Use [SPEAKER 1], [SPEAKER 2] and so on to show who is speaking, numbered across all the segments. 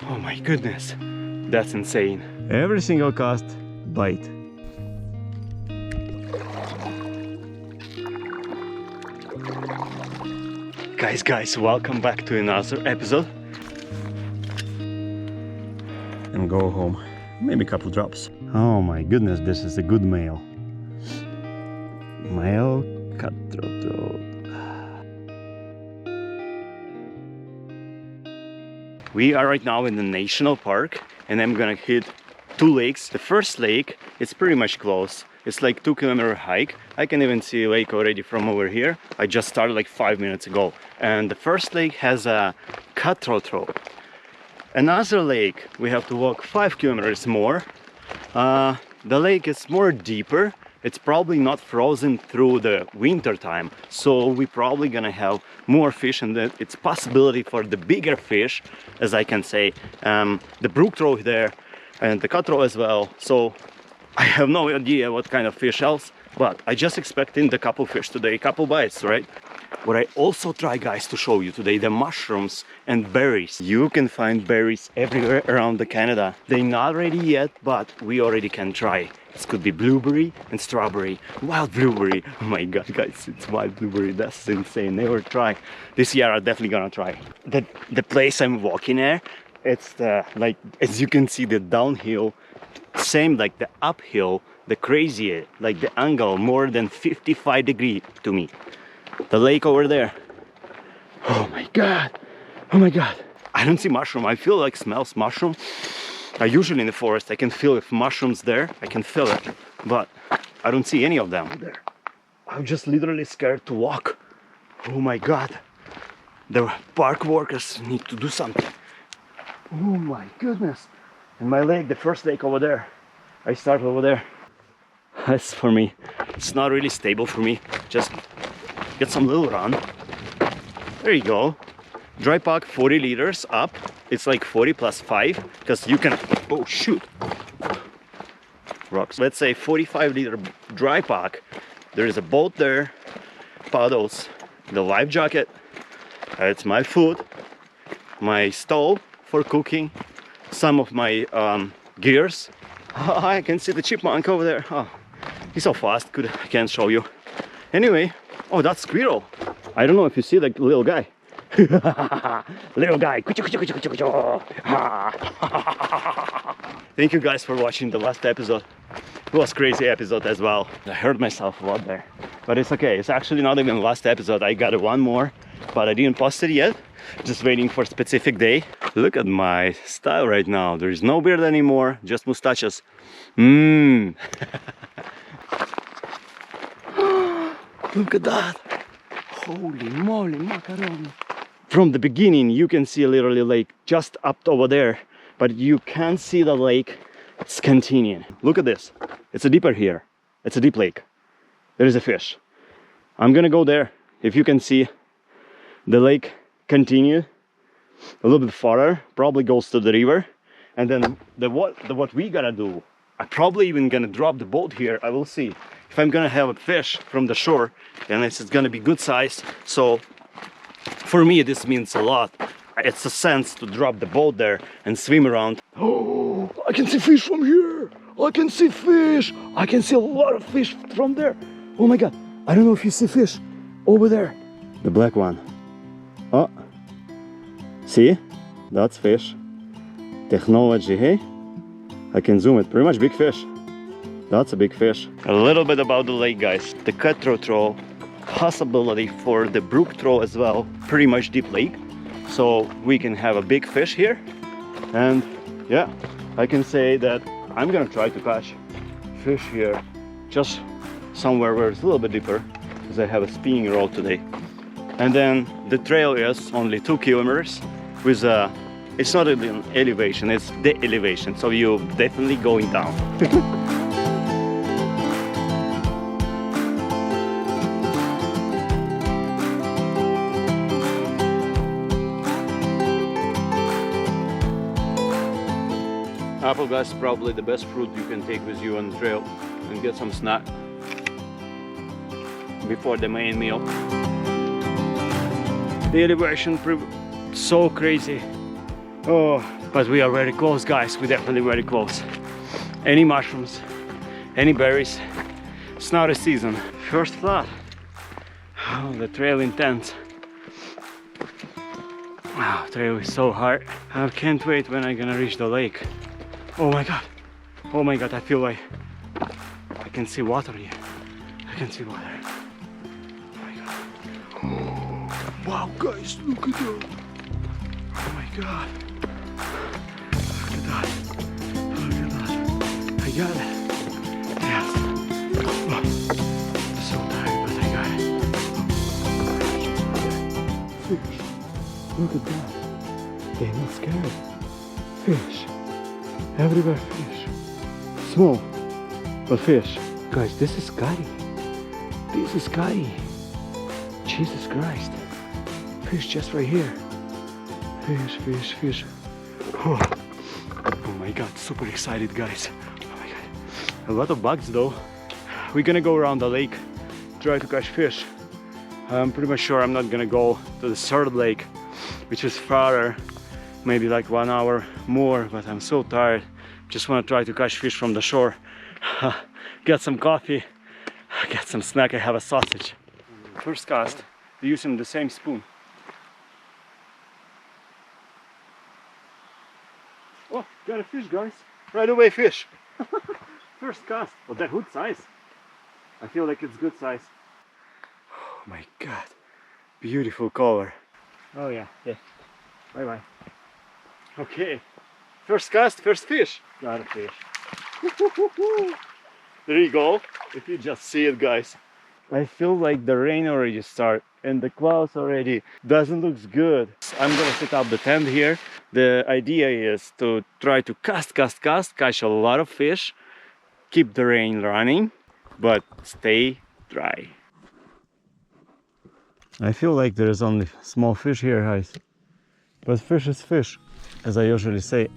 [SPEAKER 1] Oh my goodness, that's insane.
[SPEAKER 2] Every single cast, bite.
[SPEAKER 1] Guys, welcome back to another episode.
[SPEAKER 2] And go home. Maybe a couple drops.
[SPEAKER 1] Oh my goodness, this is a good male. Male cutthroat. We are right now in the national park and I'm gonna hit two lakes. The first lake is pretty much close. It's like 2-kilometer hike. I can even see a lake already from over here. I just started like 5 minutes ago. And the first lake has a cutthroat. Another lake, we have to walk 5 kilometers more. The lake is more deeper. It's probably not frozen through the winter time, so we're probably gonna have more fish, and it's possibility for the bigger fish, as I can say. The brook trout there and the cutthroat as well. So I have no idea what kind of fish else, but I just expecting the couple fish today, couple bites, right? What I also try, guys, to show you today, the mushrooms and berries. You can find berries everywhere around the Canada. They're not ready yet, but we already can try. This could be blueberry and strawberry, wild blueberry. Oh my god, guys, it's wild blueberry. That's insane. Never try. This year I'm definitely gonna try. The place I'm walking at, it's like, as you can see, the downhill, same like the uphill, the crazy, like the angle more than 55 degrees to me. The lake over there. Oh my god. Oh my god. I don't see mushroom. I feel like smells mushroom. I usually in the forest I can feel if mushrooms there. I can feel it, but I don't see any of them there. I'm just literally scared to walk. Oh my god. The park workers need to do something. Oh my goodness. And my lake, the first lake over there. I start over there. That's for me. It's not really stable for me. Just get some little run. There you go. Dry pack 40 liters up. It's like 40 plus 5 because you can, oh shoot, rocks. Let's say 45-liter dry pack. There is a boat there, paddles, the life jacket, it's my food, my stove for cooking, some of my gears. I can see the chipmunk over there. Oh, he's so fast, I can't show you. Anyway, oh, that's squirrel. I don't know if you see that little guy. Little guy. Thank you guys for watching the last episode. It was crazy episode as well. I hurt myself a lot there, but it's okay. It's actually not even the last episode. I got one more, but I didn't post it yet. Just waiting for a specific day. Look at my style right now. There is no beard anymore, just mustaches. Look at that. Holy moly, macaroni. From the beginning you can see literally lake just up over there, but you can't see the lake. It's continuing. Look at this. It's a deeper here. It's a deep lake. There is a fish. I'm gonna go there. If you can see the lake continue a little bit farther, probably goes to the river, and then what we gotta do, I'm probably even gonna drop the boat here. I will see if I'm gonna have a fish from the shore, and it's gonna be good size. So for me this means a lot. It's a sense to drop the boat there and swim around. Oh, I can see fish from here. I can see fish. I can see a lot of fish from there. Oh my god, I don't know if you see fish over there. The black one. Oh, see, that's fish. Technology, hey? I can zoom it. Pretty much big fish. That's a big fish. A little bit about the lake, guys. The cutthroat trout, possibility for the brook trout as well. Pretty much deep lake, so we can have a big fish here. And yeah, I can say that I'm gonna try to catch fish here, just somewhere where it's a little bit deeper, because I have a spinning rod today. And then the trail is only 2 kilometers with a, it's not an elevation, it's the elevation, so you're definitely going down. Apple, guys, is probably the best fruit you can take with you on the trail and get some snack before the main meal. The elevation so crazy. Oh, but we are very close, guys. We're definitely very close. Any mushrooms, any berries. It's not a season. First flat. Oh, the trail intense. Wow, trail is so hard. I can't wait when I'm gonna reach the lake. Oh my god. Oh my god, I feel like I can see water here. I can see water. Oh my god. Oh, wow, guys, look at that. Oh my god. Look at that. Look at that. I got it. Yes. Oh, I'm so tired, but I got it. Fish. Look at that. They're not scared. Fish. Everywhere fish. Small, but fish. Guys, this is scary. This is scary. Jesus Christ. Fish just right here. Fish, fish, fish. Oh, oh my god, super excited, guys. Oh my god. A lot of bugs though. We're gonna go around the lake, try to catch fish. I'm pretty much sure I'm not gonna go to the third lake, which is farther, maybe like 1 hour more, but I'm so tired. Just want to try to catch fish from the shore. Get some coffee, get some snack. I have a sausage. First cast, using the same spoon. Oh, got a fish, guys. Right away, fish. First cast. Oh, that good size. I feel like it's good size. Oh my god. Beautiful color. Oh yeah, yeah. Bye bye. Okay. First cast, first fish. Got a fish. There you go. If you just see it, guys. I feel like the rain already started and the clouds already doesn't look good. I'm gonna set up the tent here. The idea is to try to cast, catch a lot of fish, keep the rain running, but stay dry. I feel like there's only small fish here, guys. But fish is fish, as I usually say.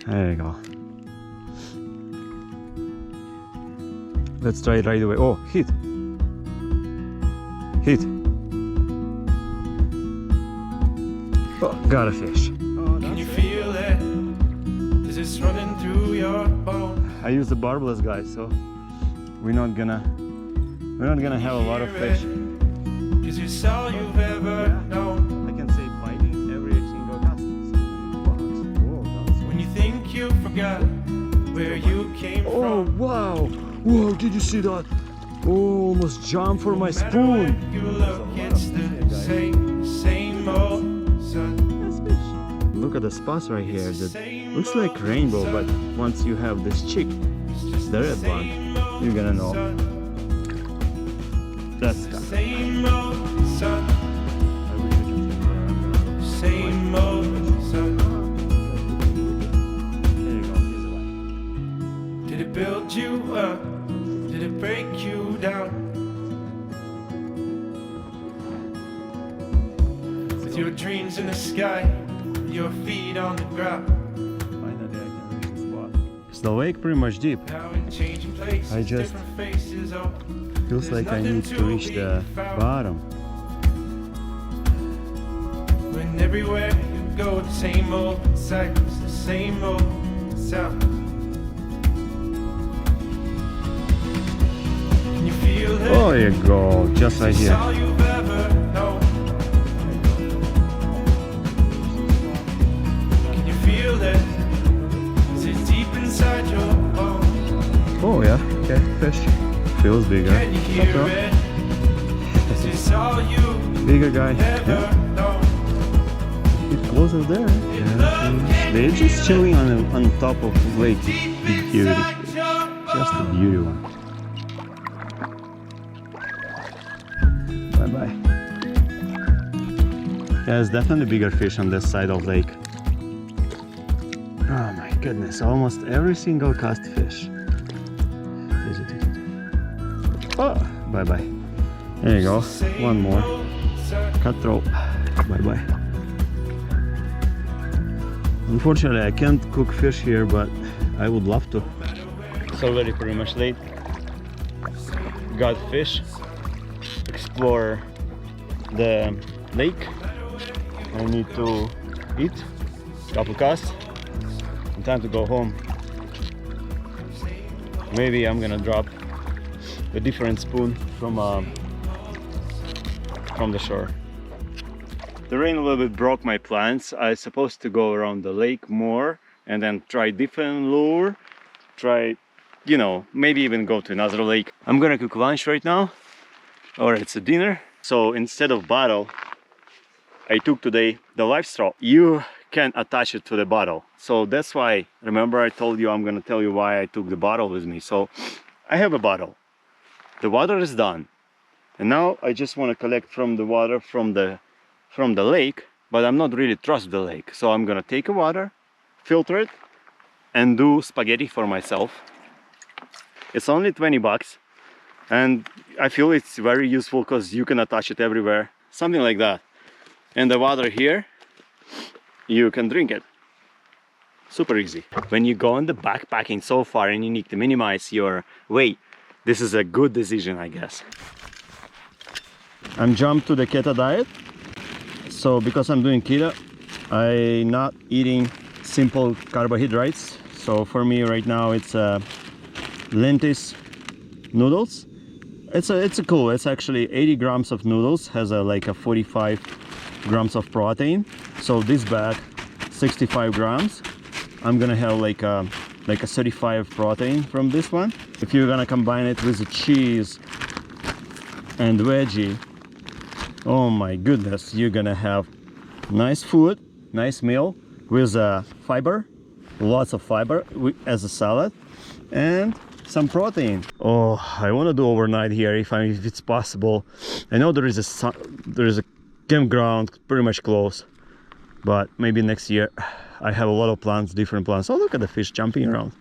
[SPEAKER 1] There you go. Let's try it right away. Oh, hit. Hit. Oh, got a fish. Oh, can you feel it? Is this running through your bones? I use the barbless, guys, so we're not gonna have a lot of fish. Cause it's all you've ever known. I can say biting every single cast. When you think you forgot where you came from. Oh wow! Whoa, did you see that? Oh, almost jumped for my spoon. You look, it's the same old sun. Look at the spots right here. That looks like rainbow, but once you have this chick, the red one, you're gonna know. That's the same old sun. Same old sun. There you go. Here's the one. Did it build you up? Did it break you down? With your dreams in the sky, your feet on the ground. Finally, I can reach the spot. Is the lake pretty much deep? I just feels like I need to reach the bottom. When everywhere you go, the same old sights, the same old sound. Can you feel it? Oh, you go, just right here. All you've ever known. Can you feel it? Is it deep inside your bones? Oh yeah, okay, fish. Feels bigger. Can you hear it? Is this all you bigger guy. Yeah. It closer there. Yeah. They're just chilling on top of the lake. Beauty. Just a beauty one. Bye bye. Yeah, there's definitely bigger fish on this side of lake. Oh my goodness, almost every single cast fish. Oh, bye bye. There you go. One more. Cutthroat. Bye bye. Unfortunately, I can't cook fish here, but I would love to. It's already pretty much late. Got fish. Explore the lake. I need to eat, couple casts, and time to go home. Maybe I'm gonna drop a different spoon from the shore. The rain a little bit broke my plans. I was supposed to go around the lake more and then try different lure, try, you know, maybe even go to another lake. I'm gonna cook lunch right now, or it's a dinner. So instead of bottle, I took today the live straw. You can attach it to the bottle. So that's why, remember I told you I'm gonna tell you why I took the bottle with me. So I have a bottle. The water is done. And now I just want to collect from the water from the lake, but I'm not really trust the lake. So I'm gonna take the water, filter it, and do spaghetti for myself. It's only 20 bucks. And I feel it's very useful because you can attach it everywhere. Something like that. And the water here, you can drink it. Super easy. When you go on the backpacking so far and you need to minimize your weight, this is a good decision, I guess. I'm jumped to the keto diet. So because I'm doing keto, I'm not eating simple carbohydrates. So for me right now it's lentils noodles. It's cool. It's actually 80 grams of noodles, has like a 45 grams of protein. So this bag, 65 grams. I'm gonna have like a 35 protein from this one. If you're gonna combine it with the cheese and veggie, oh my goodness, you're gonna have nice food, nice meal with fiber, lots of fiber as a salad, and some protein. Oh, I want to do overnight here if it's possible. I know there is a campground pretty much close, but maybe next year. I have a lot of plans, different plans. Oh, look at the fish jumping around.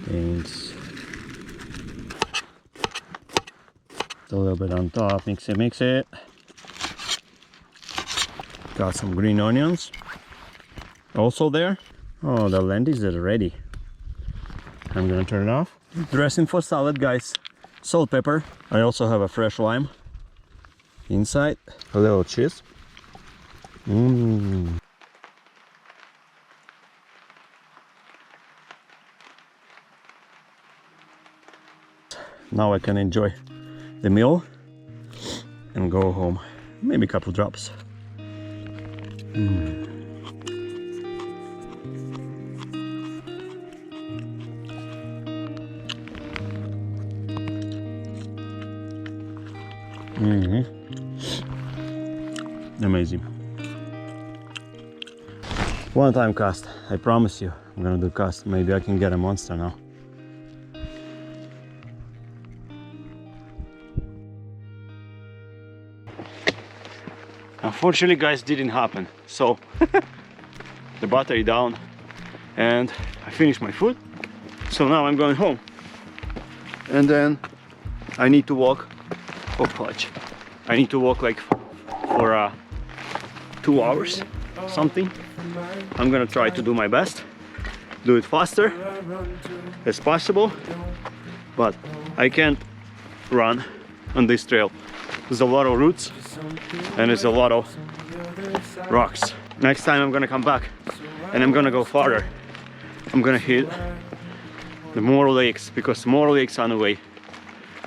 [SPEAKER 1] Thanks. A little bit on top, mix it. Got some green onions also there. Oh, the lentils are ready. I'm gonna turn it off. Dressing for salad, guys. Salt, pepper. I also have a fresh lime inside. A little cheese. Now I can enjoy the meal and go home. Maybe a couple drops. Amazing. One time cast, I promise you. I'm gonna do cast. Maybe I can get a monster now. Unfortunately, guys, didn't happen. So the battery down and I finished my food. So now I'm going home. And then I need to walk. Oh, fudge. I need to walk like for 2 hours, something. I'm gonna try to do my best, do it faster as possible, but I can't run on this trail. There's a lot of roots and there's a lot of rocks. Next time I'm gonna come back and I'm gonna go farther. I'm gonna hit the more lakes, because more lakes on the way.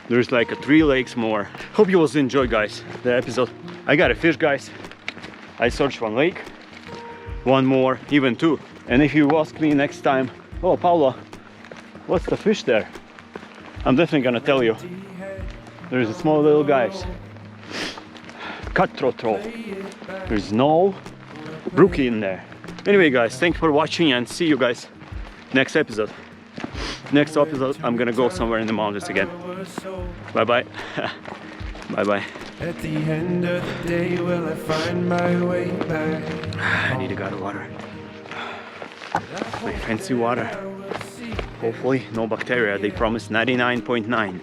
[SPEAKER 1] There's like 3 lakes more. Hope you also enjoy, guys, the episode. I got a fish, guys. I searched 1 lake, 1 more, even 2. And if you ask me next time, oh Paula, what's the fish there? I'm definitely gonna tell you. There's a small little guys. Cutthroat troll. There's no Brook in there. Anyway, guys, thanks for watching and see you guys next episode. Next episode, I'm gonna go somewhere in the mountains again. Bye bye. Bye bye.
[SPEAKER 3] At the end of the day, will I find my way back?
[SPEAKER 1] I need a glass of water. My fancy water. Hopefully, no bacteria. They promised 99.9.